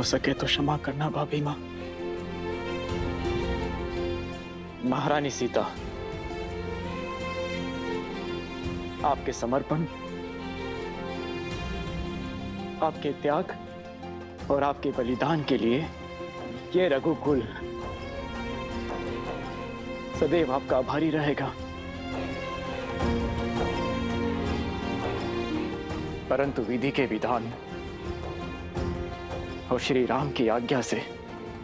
हो सके तो क्षमा करना भाभी माँ। महारानी सीता, आपके समर्पण, आपके त्याग और आपके बलिदान के लिए ये रघुकुल सदैव आपका आभारी रहेगा। परंतु विधि के विधान और श्री राम की आज्ञा से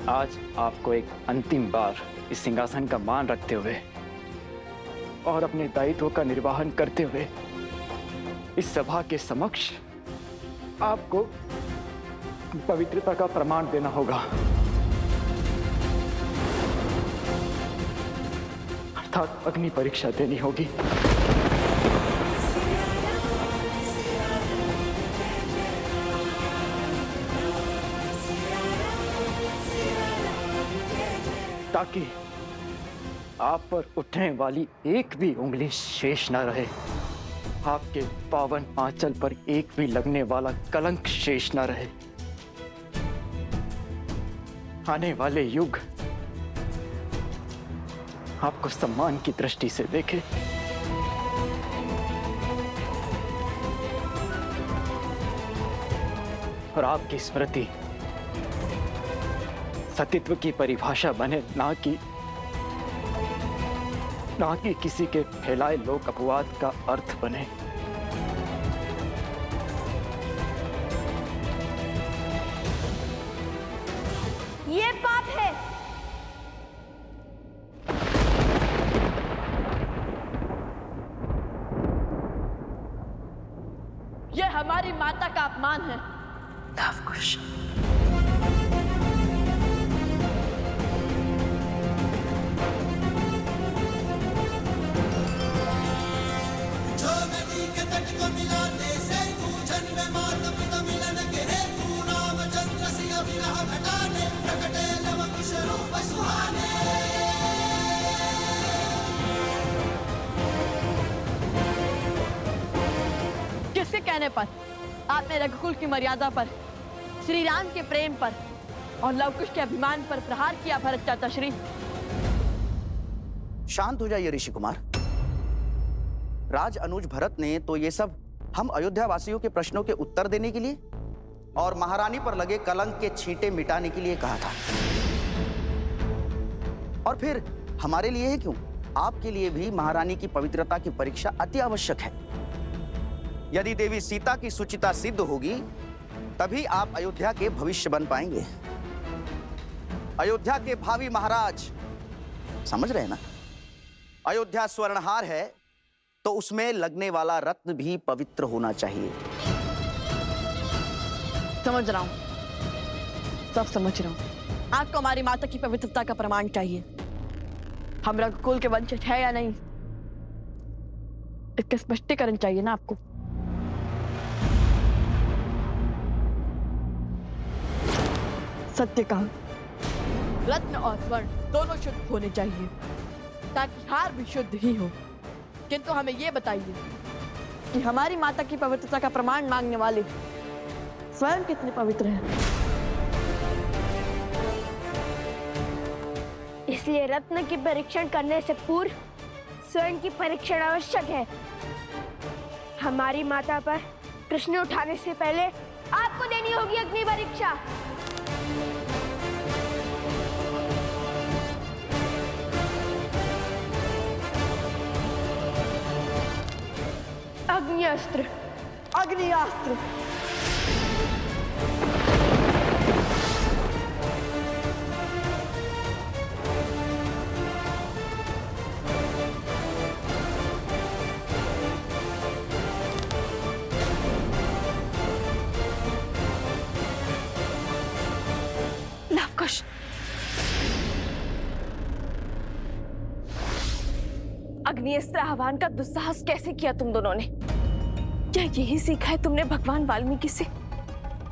आज आपको एक अंतिम बार इस सिंहासन का मान रखते हुए और अपने दायित्व का निर्वहन करते हुए इस सभा के समक्ष आपको पवित्रता का प्रमाण देना होगा, अर्थात अग्नि परीक्षा देनी होगी। ताकि आप पर उठने वाली एक भी उंगली शेष न रहे, आपके पावन आंचल पर एक भी लगने वाला कलंक शेष न रहे। आने वाले युग आपको सम्मान की दृष्टि से देखे, और आपकी स्मृति सतीत्व की परिभाषा बने, ना कि किसी के फैलाए लोक अपवाद का अर्थ बने। ये पाप है। ये हमारी माता का अपमान है। लवकुश, किसके कहने पर आपने रघुकुल की मर्यादा पर, श्री राम के प्रेम पर और लवकुश के अभिमान पर प्रहार किया भरत चाचा श्री? शांत हो जाइए ऋषि कुमार। राज अनुज भरत ने तो ये सब हम अयोध्या वासियों के प्रश्नों के उत्तर देने के लिए और महारानी पर लगे कलंक के छींटे मिटाने के लिए कहा था। और फिर हमारे लिए है क्यों, आपके लिए भी महारानी की पवित्रता की परीक्षा अति आवश्यक है। यदि देवी सीता की सुचिता सिद्ध होगी तभी आप अयोध्या के भविष्य बन पाएंगे, अयोध्या के भावी महाराज। समझ रहे हैं ना? अयोध्या स्वर्णहार है तो उसमें लगने वाला रत्न भी पवित्र होना चाहिए। समझ रहा हूं, सब समझ रहा हूं। आपको हमारी माता की पवित्रता का प्रमाण चाहिए। हम रघुकुल के वंशज है या नहीं, इसका स्पष्टीकरण चाहिए ना आपको। सत्य कहा, रत्न और स्वर्ण दोनों शुद्ध होने चाहिए ताकि हार भी शुद्ध ही हो। किंतु हमें यह बताइए कि हमारी माता की पवित्रता का प्रमाण मांगने वाले स्वयं कितने पवित्र हैं? इसलिए रत्न की परीक्षण करने से पूर्व स्वयं की परीक्षण आवश्यक है। हमारी माता पर प्रश्न उठाने से पहले आपको देनी होगी अग्नि परीक्षा। अग्निअस्त्र, अग्नियास्त्र। लवकुश, अग्निअस्त्र आह्वान का दुस्साहस कैसे किया तुम दोनों ने? क्या यही सीखा है तुमने भगवान वाल्मीकि से?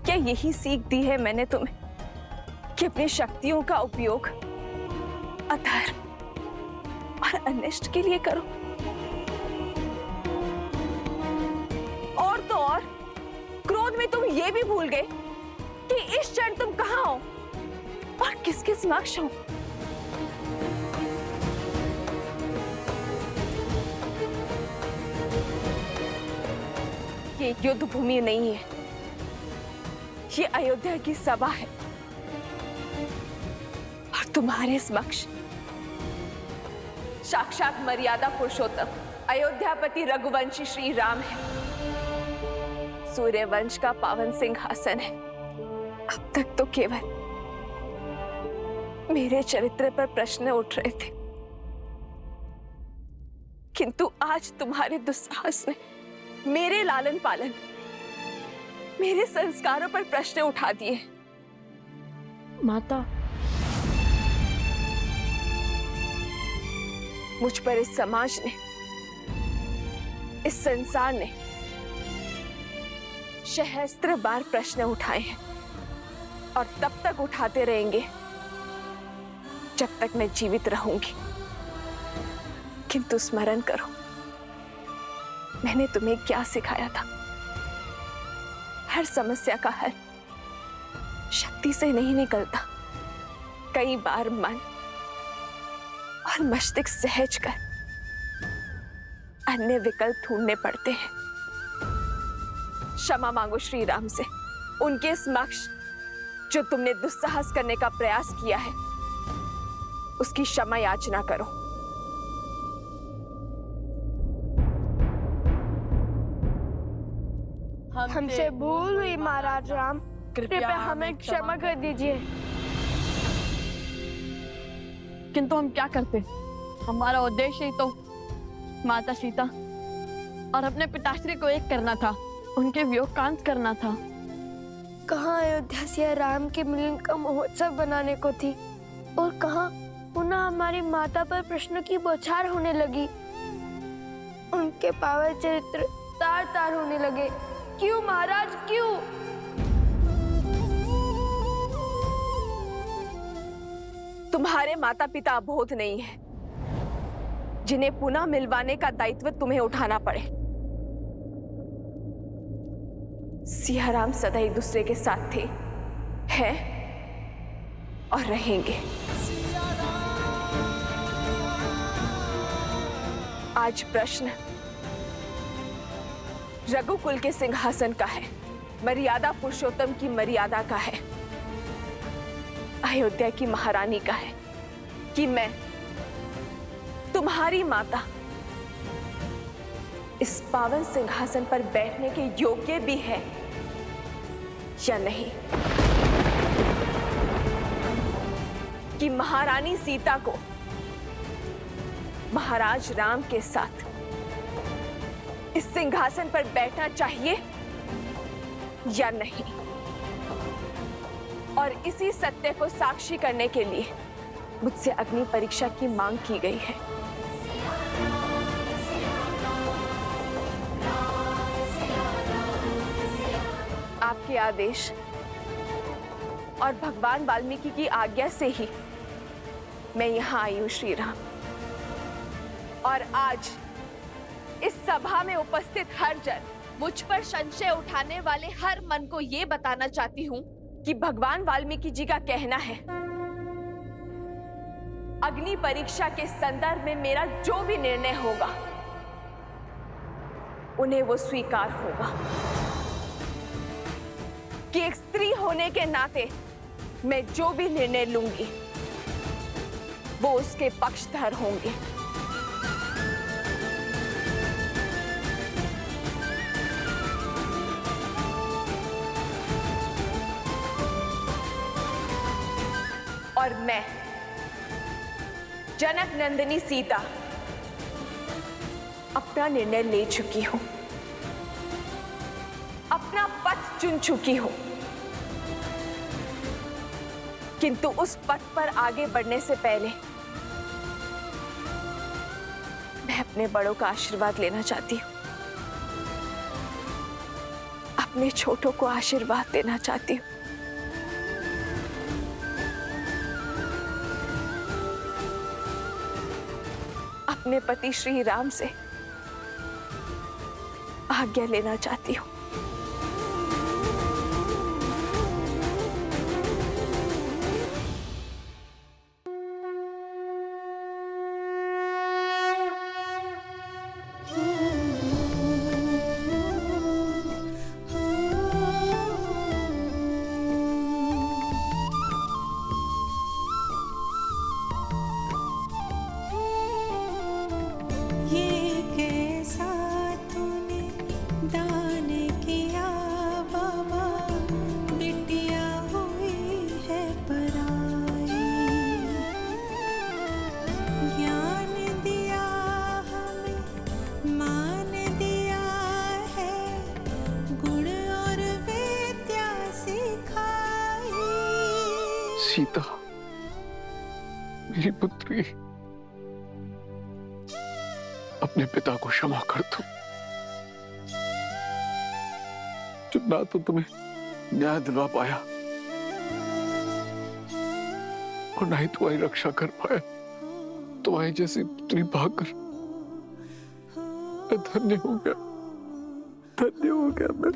क्या यही सीख दी है मैंने तुम्हें कि अपनी शक्तियों का उपयोग अधर्म और अनिष्ट के लिए करो? और तो और क्रोध में तुम ये भी भूल गए कि कि इस क्षण तुम कहाँ हो और किसके समक्ष हो। ये युद्ध भूमि नहीं है, ये अयोध्या की सभा है और तुम्हारे समक्ष साक्षात मर्यादा पुरुषोत्तम अयोध्यापति रघुवंशी श्री राम है। सूर्यवंश का पावन सिंहासन है। अब तक तो केवल मेरे चरित्र पर प्रश्न उठ रहे थे, किंतु आज तुम्हारे दुस्साहस ने मेरे लालन पालन, मेरे संस्कारों पर प्रश्न उठा दिए। माता, मुझ पर इस समाज ने, इस संसार ने सहस्त्र बार प्रश्न उठाए हैं और तब तक उठाते रहेंगे जब तक मैं जीवित रहूंगी। किंतु स्मरण करो, मैंने तुम्हें क्या सिखाया था? हर समस्या का हल शक्ति से नहीं निकलता, कई बार मन और मस्तिष्क सहज कर अन्य विकल्प ढूंढने पड़ते हैं। क्षमा मांगो श्री राम से, उनके समक्ष जो तुमने दुस्साहस करने का प्रयास किया है उसकी क्षमा याचना करो। हमसे भूल हुई महाराज राम, कृपया हमें क्षमा कर दीजिए। किंतु हम क्या करते? हमारा उद्देश्य ही तो माता सीता और अपने पिताश्री को एक करना था, उनके वियोग का अंत करना था। कहाँ अयोध्या से राम के मिलन का महोत्सव बनाने को थी और कहाँ पुनः हमारी माता पर प्रश्नों की बौछार होने लगी। उनके पावन चरित्र तार तार होने लगे। क्यों महाराज, क्यों? तुम्हारे माता पिता अबोध नहीं है, जिन्हें पुनः मिलवाने का दायित्व तुम्हें उठाना पड़े। सियाराम सदा एक दूसरे के साथ थे, हैं और रहेंगे। आज प्रश्न रघुकुल के सिंहासन का है, मर्यादा पुरुषोत्तम की मर्यादा का है, अयोध्या की महारानी का है कि मैं तुम्हारी माता इस पावन सिंहासन पर बैठने के योग्य भी है या नहीं, कि महारानी सीता को महाराज राम के साथ इस सिंहासन पर बैठना चाहिए या नहीं। और इसी सत्य को साक्षी करने के लिए मुझसे अग्नि परीक्षा की मांग की गई है। आपके आदेश और भगवान वाल्मीकि की आज्ञा से ही मैं यहां आई हूं श्री राम। और आज इस सभा में उपस्थित हर जन, मुझ पर संशय उठाने वाले हर मन को यह बताना चाहती हूं कि भगवान वाल्मीकि जी का कहना है, अग्नि परीक्षा के संदर्भ में मेरा जो भी निर्णय होगा उन्हें वो स्वीकार होगा, कि एक स्त्री होने के नाते मैं जो भी निर्णय लूंगी वो उसके पक्षधर होंगे। और मैं जनक नंदिनी सीता अपना निर्णय ले चुकी हूं, अपना पथ चुन चुकी हूं, किंतु उस पथ पर आगे बढ़ने से पहले मैं अपने बड़ों का आशीर्वाद लेना चाहती हूं, अपने छोटों को आशीर्वाद देना चाहती हूं। अपने पति श्री राम से आज्ञा लेना चाहती हूं। सीता, मेरी पुत्री, अपने पिता को क्षमा कर दो, जो ना तो तुम्हें न्याय दिलवा पाया और ना ही तुम्हारी रक्षा कर पाया। तुम्हारी जैसी पुत्री पाकर मैं धन्य हो गया, धन्य हो गया मैं।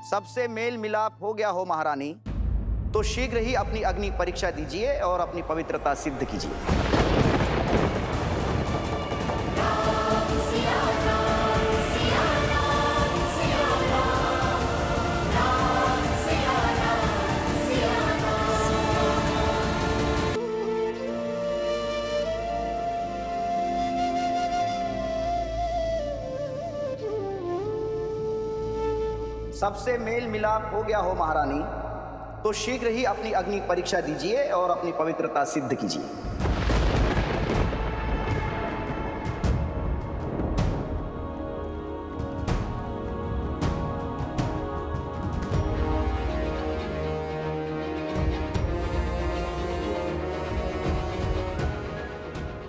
सबसे मेल मिलाप हो गया हो महारानी, तो शीघ्र ही अपनी अग्नि परीक्षा दीजिए और अपनी पवित्रता सिद्ध कीजिए। सबसे मेल मिलाप हो गया हो महारानी, तो शीघ्र ही अपनी अग्नि परीक्षा दीजिए और अपनी पवित्रता सिद्ध कीजिए।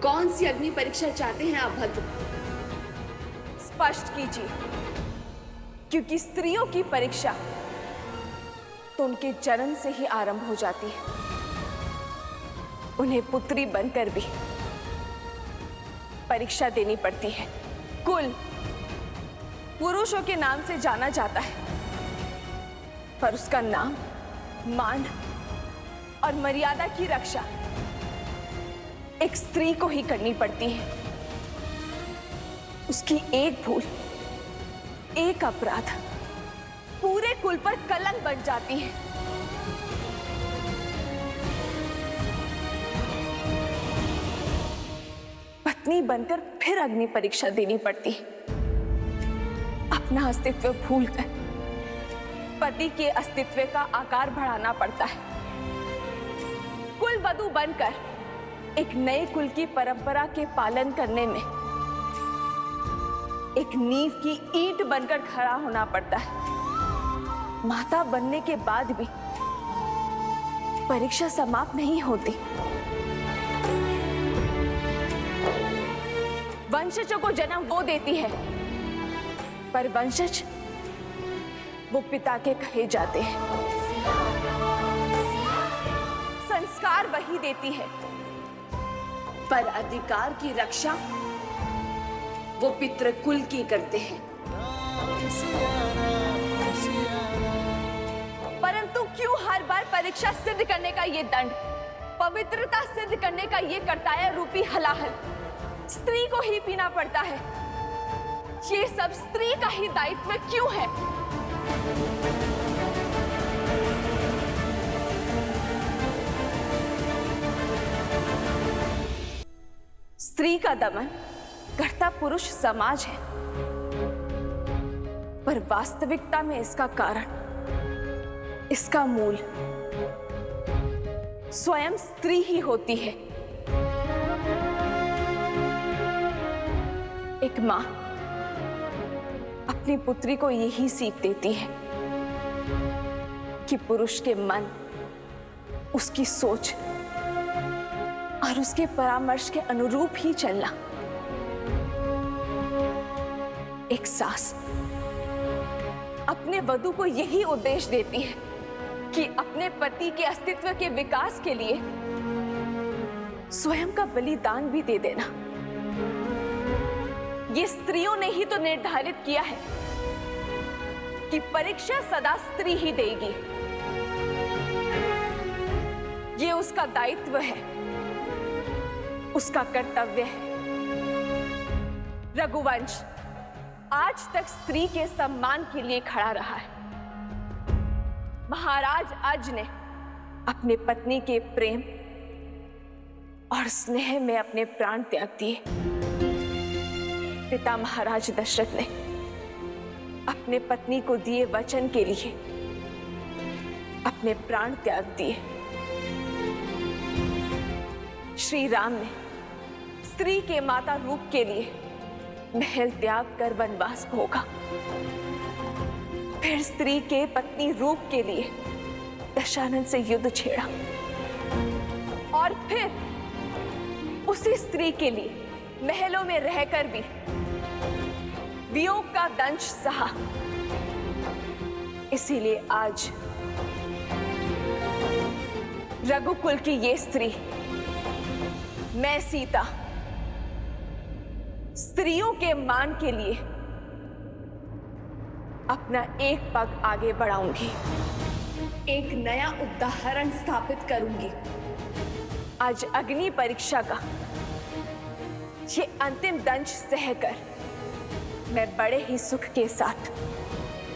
कौन सी अग्नि परीक्षा चाहते हैं आप भद्र? स्पष्ट कीजिए, क्योंकि स्त्रियों की परीक्षा तो उनके जन्म से ही आरंभ हो जाती है। उन्हें पुत्री बनकर भी परीक्षा देनी पड़ती है। कुल पुरुषों के नाम से जाना जाता है, पर उसका नाम, मान और मर्यादा की रक्षा एक स्त्री को ही करनी पड़ती है। उसकी एक भूल, एक अपराध पूरे कुल पर कलंक बन जाती है। पत्नी बनकर फिर अग्नि परीक्षा देनी पड़ती है। अपना अस्तित्व भूलकर पति के अस्तित्व का आकार बढ़ाना पड़ता है। कुल वधू बनकर एक नए कुल की परंपरा के पालन करने में एक नींव की ईंट बनकर खड़ा होना पड़ता है। माता बनने के बाद भी परीक्षा समाप्त नहीं होती। वंशजों को जन्म वो देती है, पर वंशज वो पिता के कहे जाते हैं। संस्कार वही देती है, पर अधिकार की रक्षा वो पितृकुल की करते हैं। परंतु क्यों हर बार परीक्षा सिद्ध करने का ये दंड, पवित्रता सिद्ध करने का ये कर्तव्य रूपी हलाहल स्त्री को ही पीना पड़ता है? ये सब स्त्री का ही दायित्व क्यों है? स्त्री का दमन करता पुरुष समाज है, पर वास्तविकता में इसका कारण, इसका मूल स्वयं स्त्री ही होती है। एक मां अपनी पुत्री को यही सीख देती है कि पुरुष के मन, उसकी सोच और उसके परामर्श के अनुरूप ही चलना। एक सास अपने वधू को यही उपदेश देती है कि अपने पति के अस्तित्व के विकास के लिए स्वयं का बलिदान भी दे देना। ये स्त्रियों ने ही तो निर्धारित किया है कि परीक्षा सदा स्त्री ही देगी। ये उसका दायित्व है, उसका कर्तव्य है। रघुवंश आज तक स्त्री के सम्मान के लिए खड़ा रहा है। महाराज अज ने अपने पत्नी के प्रेम और स्नेह में अपने प्राण त्याग दिए। पिता महाराज दशरथ ने अपने पत्नी को दिए वचन के लिए अपने प्राण त्याग दिए। श्री राम ने स्त्री के माता रूप के लिए महल त्याग कर वनवास भोगा, फिर स्त्री के पत्नी रूप के लिए दशानन से युद्ध छेड़ा और फिर उसी स्त्री के लिए महलों में रहकर भी वियोग का दंश सहा। इसीलिए आज रघुकुल की ये स्त्री, मैं सीता, स्त्रियों के मान के लिए अपना एक पग आगे बढ़ाऊंगी, एक नया उदाहरण स्थापित करूंगी। आज अग्नि परीक्षा का ये अंतिम दंश सहकर मैं बड़े ही सुख के साथ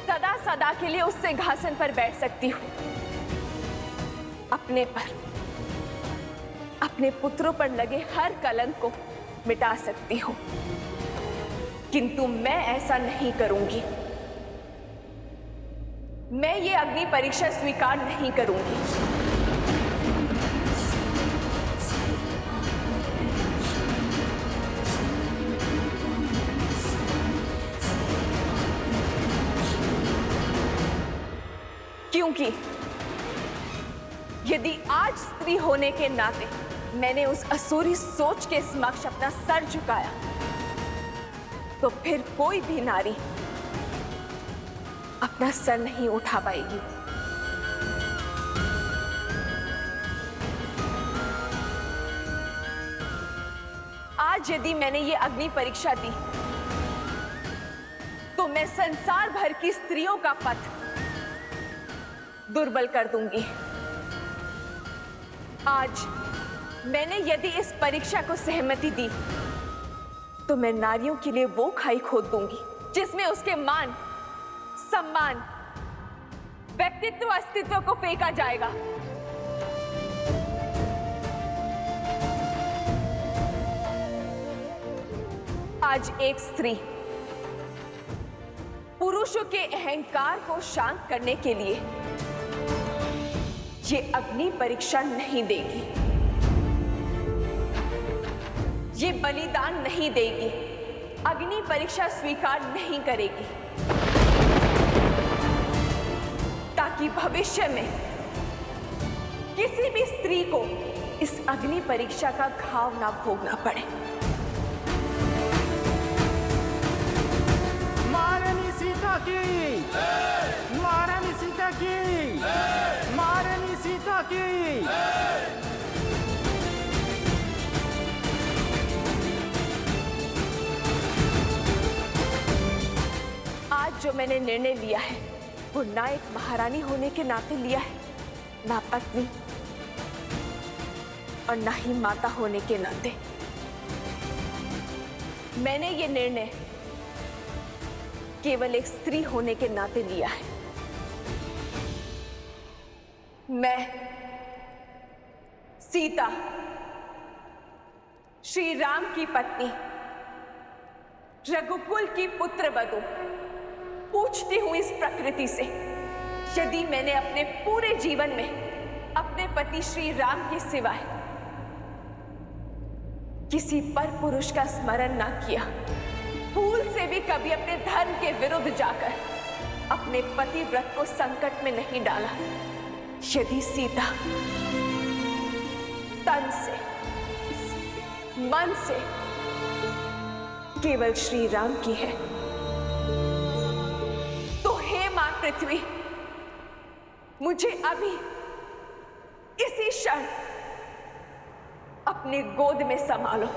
सदा सदा के लिए उस सिंहासन पर बैठ सकती हूं। अपने पर, अपने पुत्रों पर लगे हर कलंक को मिटा सकती हूं, किंतु मैं ऐसा नहीं करूंगी। मैं ये अग्नि परीक्षा स्वीकार नहीं करूंगी। क्योंकि यदि आज स्त्री होने के नाते मैंने उस असुरी सोच के समक्ष अपना सर झुकाया, तो फिर कोई भी नारी अपना सर नहीं उठा पाएगी। आज यदि मैंने ये अग्नि परीक्षा दी, तो मैं संसार भर की स्त्रियों का पथ दुर्बल कर दूंगी। आज मैंने यदि इस परीक्षा को सहमति दी, तो मैं नारियों के लिए वो खाई खोद दूंगी जिसमें उसके मान, सम्मान, व्यक्तित्व, अस्तित्व को फेंका जाएगा। आज एक स्त्री पुरुषों के अहंकार को शांत करने के लिए ये अग्नि परीक्षा नहीं देगी, ये बलिदान नहीं देगी, अग्नि परीक्षा स्वीकार नहीं करेगी, ताकि भविष्य में किसी भी स्त्री को इस अग्नि परीक्षा का घाव ना भोगना पड़े। महारानी सीता की, महारानी सीता की, महारानी सीता की। आज जो मैंने निर्णय लिया है वो ना एक महारानी होने के नाते लिया है, ना पत्नी और ना ही माता होने के नाते। मैंने ये निर्णय केवल एक स्त्री होने के नाते लिया है। मैं सीता, श्री राम की पत्नी, रघुकुल की पुत्रवधू, पूछती हूं इस प्रकृति से, यदि मैंने अपने पूरे जीवन में अपने पति श्री राम के सिवाय किसी पर पुरुष का स्मरण ना किया, भूल से भी कभी अपने धर्म के विरुद्ध जाकर अपने पति व्रत को संकट में नहीं डाला, यदि सीता तन से, मन से केवल श्री राम की है, पृथ्वी, मुझे अभी इसी क्षण अपने गोद में संभालो।